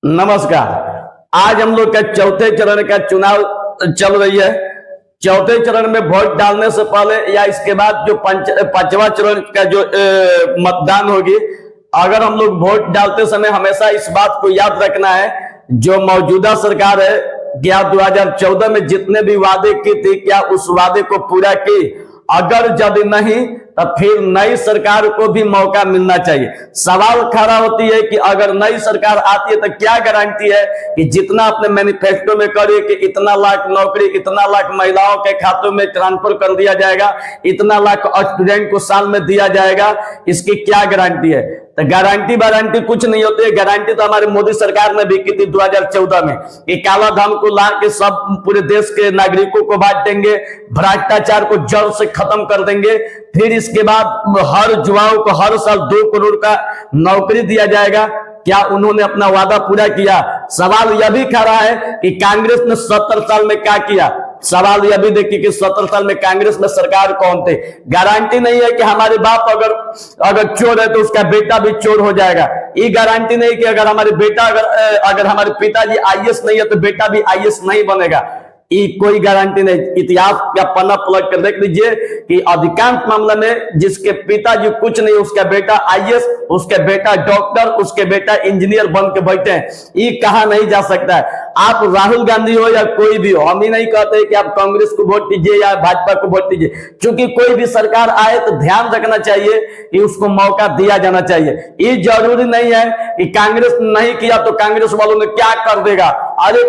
नमस्कार। आज हम लोग का चौथे चरण का चुनाव चल रही है। चौथे चरण में वोट डालने से पहले या इसके बाद जो पांचवा चरण का जो मतदान होगी, अगर हम लोग वोट डालते समय हमेशा इस बात को याद रखना है, जो मौजूदा सरकार है क्या 2014 में जितने भी वादे की थी क्या उस वादे को पूरा की, अगर यदि नहीं तो फिर नई सरकार को भी मौका मिलना चाहिए। सवाल खड़ा होती है कि अगर नई सरकार आती है तो क्या गारंटी है कि जितना अपने मैनिफेस्टो में करे कि इतना लाख नौकरी, इतना लाख महिलाओं के खातों में ट्रांसफर कर दिया जाएगा, इतना लाख स्टूडेंट को साल में दिया जाएगा, इसकी क्या गारंटी है? तो गारंटी कुछ नहीं होती है। गारंटी तो हमारे मोदी सरकार ने भी की थी 2014 में कि काला धन को ला के सब पूरे देश के नागरिकों को बांट देंगे, भ्रष्टाचार को जड़ से खत्म कर देंगे, फिर इसके बाद हर युवाओं को हर साल 2 करोड़ का नौकरी दिया जाएगा। क्या उन्होंने अपना वादा पूरा किया? सवाल यह भी खड़ा है कि कांग्रेस ने 70 साल में क्या किया। सवाल यह भी देखिए कि 70 साल में कांग्रेस में सरकार कौन थे। गारंटी नहीं है कि हमारे बाप अगर चोर है तो उसका बेटा भी चोर हो जाएगा। ये गारंटी नहीं कि अगर हमारे बेटा अगर हमारे पिताजी आईएएस नहीं है तो बेटा भी आईएएस नहीं बनेगा। ये कोई गारंटी नहीं। इतिहास का पन्ना पलट कर देख लीजिए कि अधिकांश मामले में जिसके पिताजी कुछ नहीं, उसका बेटा आईएएस, उसके बेटा डॉक्टर, उसके बेटा इंजीनियर बन के बैठे हैं। ये कहा नहीं जा सकता है। आप राहुल गांधी हो या कोई भी हो, हम ही नहीं कहते कि आप कांग्रेस को वोट दीजिए या भाजपा को वोट दीजिए, क्योंकि कोई भी सरकार आए तो ध्यान रखना चाहिए कि उसको मौका दिया जाना चाहिए। ये जरूरी नहीं है कि कांग्रेस नहीं किया तो कांग्रेस वालों ने क्या कर देगा। अरे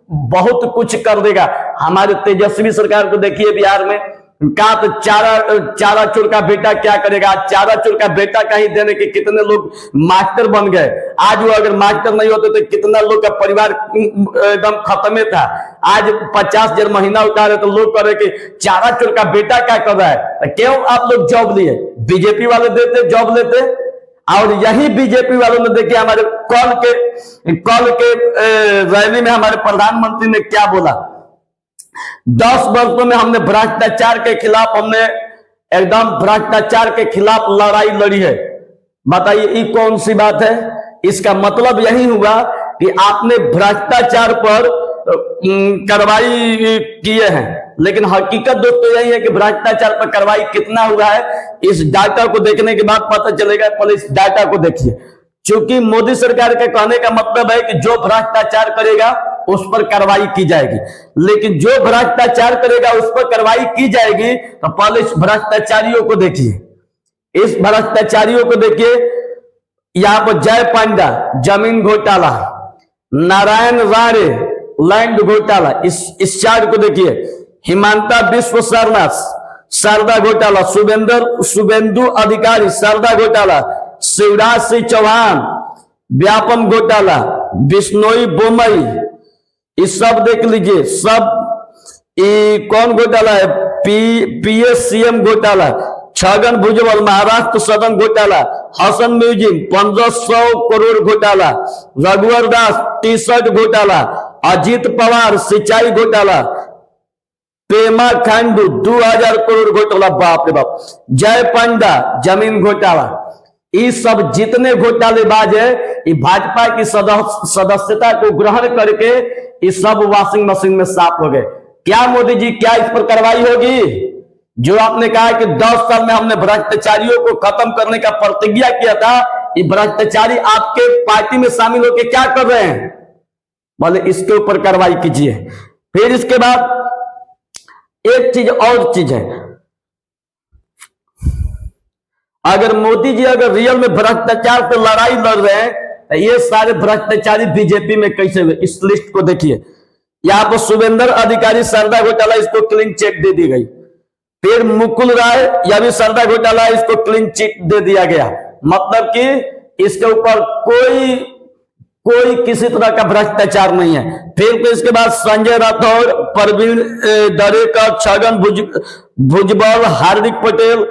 बहुत कुछ कर देगा। हमारे तेजस्वी सरकार को देखिए बिहार में, कहा तो चारा चोर का बेटा क्या करेगा। चारा चोर का बेटा कहीं देने के कितने लोग मास्टर बन गए। आज वो अगर मास्टर नहीं होते तो कितना लोग का परिवार एकदम खत्म था। आज 50,000 महीना उतारे तो लोग कह रहे कि चारा चोर का बेटा क्या कर रहा है। तो क्यों आप लोग जॉब लिए? बीजेपी वाले देते, जॉब लेते। और यही बीजेपी वालों ने देखिए हमारे कल के रैली में हमारे प्रधानमंत्री ने क्या बोला। 10 वर्षों में हमने भ्रष्टाचार के खिलाफ भ्रष्टाचार के खिलाफ लड़ाई लड़ी है। बताइए ये कौन सी बात है? इसका मतलब यही हुआ कि आपने भ्रष्टाचार पर कार्रवाई किए हैं, लेकिन हकीकत दोस्तों यही है कि भ्रष्टाचार पर कार्रवाई कितना हुआ है इस डाटा को देखने के बाद पता चलेगा। पहले इस डाटा को देखिए, क्योंकि मोदी सरकार के कहने का मतलब है कि जो भ्रष्टाचार करेगा उस पर कार्रवाई की जाएगी, लेकिन जो भ्रष्टाचार करेगा उस पर कार्रवाई की जाएगी। तो पहले इस भ्रष्टाचारियों को देखिए, इस भ्रष्टाचारियों को देखिए। यहां पर जय पांडा जमीन घोटाला, नारायण राणे लैंड घोटाला, इस चार्ट को देखिए। हिमांता विश्व शर्मा शारदा घोटाला, शुभेंदु अधिकारी शारदा घोटाला, शिवराज सिंह चौहान व्यापम घोटाला, बिश्नोई बोमई, इस सब देख लीजिए। सब कौन घोटाला है? पीएससीएम घोटाला, छगन भुजबल महाराष्ट्र सदन घोटाला, हसन म्यूजियम 1500 करोड़ घोटाला, रघुवर दास टी-शर्ट घोटाला, अजीत पवार सिंचाई घोटाला, पेमा खांडू 2000 करोड़ घोटाला, बाप रे बाप, जय पांडा जमीन घोटाला। ये सब जितने घोटालेबाज है ये भाजपा की सदस्यता को ग्रहण करके ये सब वॉशिंग मशीन में साफ हो गए। क्या मोदी जी, क्या इस पर कार्रवाई होगी? जो आपने कहा कि 10 साल में हमने भ्रष्टाचारियों को खत्म करने का प्रतिज्ञा किया था, ये भ्रष्टाचारी आपके पार्टी में शामिल होकर क्या कर रहे हैं? बोले इसके ऊपर कार्रवाई कीजिए। फिर इसके बाद एक चीज और चीज है, अगर मोदी जी अगर रियल में भ्रष्टाचार पे लड़ाई लड़ रहे हैं तो ये सारे भ्रष्टाचारी बीजेपी में कैसे हुए? इस लिस्ट को देखिए। यहाँ पर शुभेंदु अधिकारी शारदा घोटाला, इसको क्लीन चिट दे दी गई। फिर मुकुल राय, यह भी शारदा घोटाला, इसको क्लीन चिट दे दिया गया। मतलब कि इसके ऊपर कोई किसी तरह का भ्रष्टाचार नहीं है। फिर तो इसके बाद संजय राठौर, परवीन दरेकर, छगन भुजबल, हार्दिक पटेल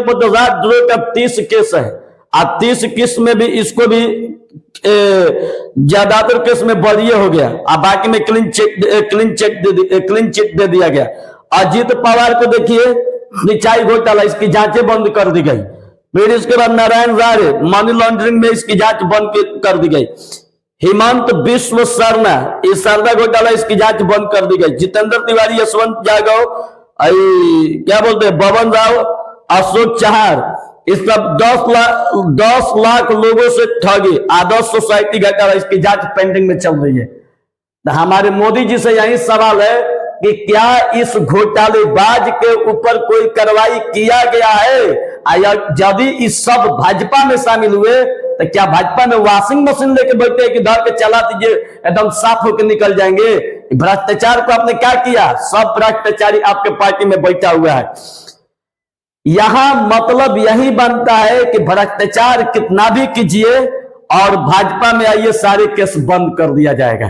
पर तो राजद्रोह का 30 केस है। और 30 केस में भी इसको भी ज्यादातर केस में बरी हो गया, और बाकी में क्लीन चिट दे दिया गया। अजीत पवार को देखिए, सिंचाई घोटाला, इसकी जांचें बंद कर दी गई। फिर इसके बाद नारायण राणे मनी लॉन्ड्रिंग में इसकी जांच बंद कर दी गई। हेमंत विश्व शर्मा, इस शर्मा घोटाला, इसकी जांच बंद कर दी गई। जितेंद्र तिवारी, यशवंत यादव, क्या बोलते हैं, बबन राव, अशोक चहार, इस सब 10 लाख लोगों से ठगी, आदर्श सोसाइटी घोटाला, इसकी जांच पेंडिंग में चल रही है। तो हमारे मोदी जी से यही सवाल है कि क्या इस घोटालेबाज के ऊपर कोई कार्रवाई किया गया है? यदि इस सब भाजपा में शामिल हुए तो क्या भाजपा में वॉशिंग मशीन लेके बैठे कि धर के चला दीजिए एकदम साफ होकर निकल जाएंगे? भ्रष्टाचार को आपने क्या किया? सब भ्रष्टाचारी आपके पार्टी में बैठा हुआ है। यहां मतलब यही बनता है कि भ्रष्टाचार कितना भी कीजिए और भाजपा में आइए सारे केस बंद कर दिया जाएगा।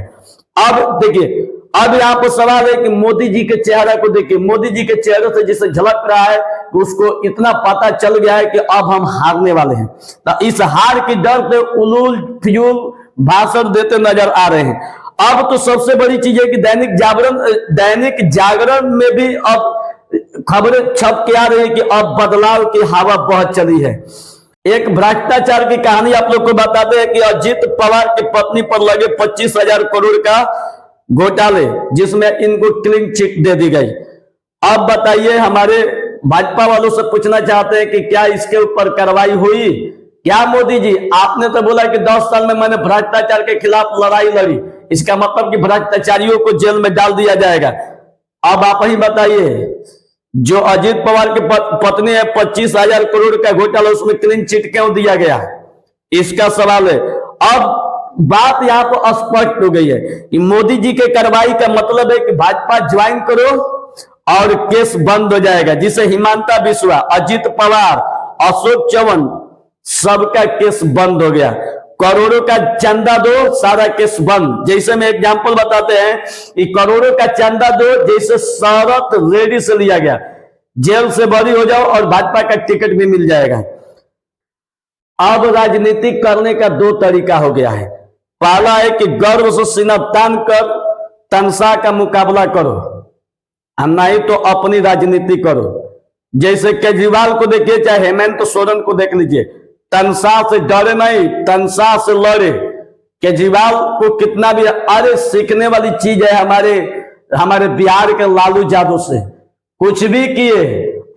अब देखिए, अब यहाँ पर सवाल है कि मोदी जी के चेहरे को देखिए, मोदी जी के चेहरे से जिसे झलक रहा है कि उसको इतना पता चल गया है कि अब हम हारने वाले हैं। तो इस हार की डर से उलूल फिजूल भाषण देते नजर आ रहे हैं। अब तो सबसे बड़ी चीज है कि दैनिक जागरण में भी अब खबरें छप के आ रही है कि अब बदलाव की हवा बहुत चली है। एक भ्रष्टाचार की कहानी आप लोग को बताते हैं कि अजित पवार की पत्नी पर लगे 25,000 करोड़ का घोटाले, जिसमें इनको क्लीन चिट दे दी गई। अब बताइए, हमारे भाजपा वालों से पूछना चाहते हैं कि क्या इसके ऊपर कार्रवाई हुई? क्या मोदी जी, आपने तो बोला कि 10 साल में मैंने भ्रष्टाचार के खिलाफ लड़ाई लड़ी, इसका मतलब कि भ्रष्टाचारियों को जेल में डाल दिया जाएगा। अब आप ही बताइए, जो अजित पवार की पत्नी है, 25,000 करोड़ का घोटाला, उसमें क्लीन चिट क्यों दिया गया? इसका सवाल है। अब बात यहां पर स्पष्ट हो गई है कि मोदी जी के कार्रवाई का मतलब है कि भाजपा ज्वाइन करो और केस बंद हो जाएगा। जिसे हिमांता बिस्वा, अजित पवार, अशोक चौहान, सबका केस बंद हो गया। करोड़ों का चंदा दो, सारा केस बंद। जैसे में एग्जांपल बताते हैं कि करोड़ों का चंदा दो, जैसे शरत रेडी से लिया गया, जेल से बरी हो जाओ और भाजपा का टिकट भी मिल जाएगा। अब राजनीति करने का 2 तरीका हो गया है। पहला है कि गर्व से सीना तान कर तनसा का मुकाबला करो, नहीं तो अपनी राजनीति करो। जैसे केजरीवाल को देखिए, चाहे हेमंत सोरेन को देख लीजिए, तनसा से डरे नहीं, तनसा से लड़े। केजरीवाल को कितना भी, अरे सीखने वाली चीज है हमारे बिहार के लालू यादव से। कुछ भी किए,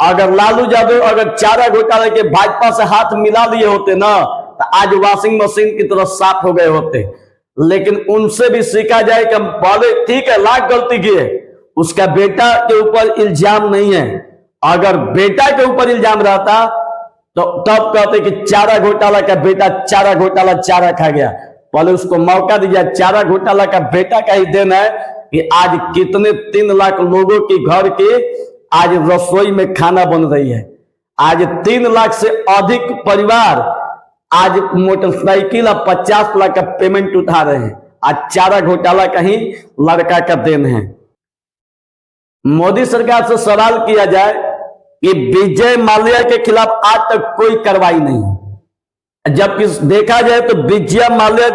अगर लालू यादव अगर चारा घोटाले के भाजपा से हाथ मिला लिए होते ना, तो आज वॉशिंग मशीन की तरह साफ हो गए होते। लेकिन उनसे भी सीखा जाए कि बोले ठीक है, लाख गलती की है, उसका बेटा के ऊपर इल्जाम नहीं है। अगर बेटा के ऊपर इल्जाम रहता तो तब कहते कि चारा घोटाला का बेटा चारा घोटाला चारा खा गया। पहले उसको मौका दिया। चारा घोटाला का बेटा का ही देन है कि आज कितने 3 लाख लोगों की घर की आज रसोई में खाना बन रही है। आज 3 लाख से अधिक परिवार आज मोटरसाइकिल और 50 लाख का पेमेंट उठा रहे हैं। आज चारा घोटाला का ही लड़का का देन है। मोदी सरकार से सवाल किया जाए कि विजय माल्या के खिलाफ आज तक कोई कार्रवाई नहीं, जबकि देखा जाए तो विजय माल्या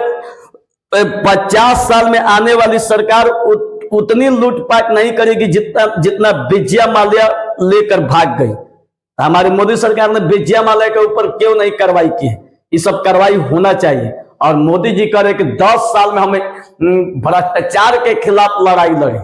50 साल में आने वाली सरकार उतनी लूटपाट नहीं करेगी जितना विजय माल्या लेकर भाग गई। हमारी मोदी सरकार ने विजय माल्या के ऊपर क्यों नहीं कार्रवाई की है? ये सब कार्रवाई होना चाहिए और मोदी जी करे कि 10 साल में हमें भ्रष्टाचार के खिलाफ लड़ाई लड़ी।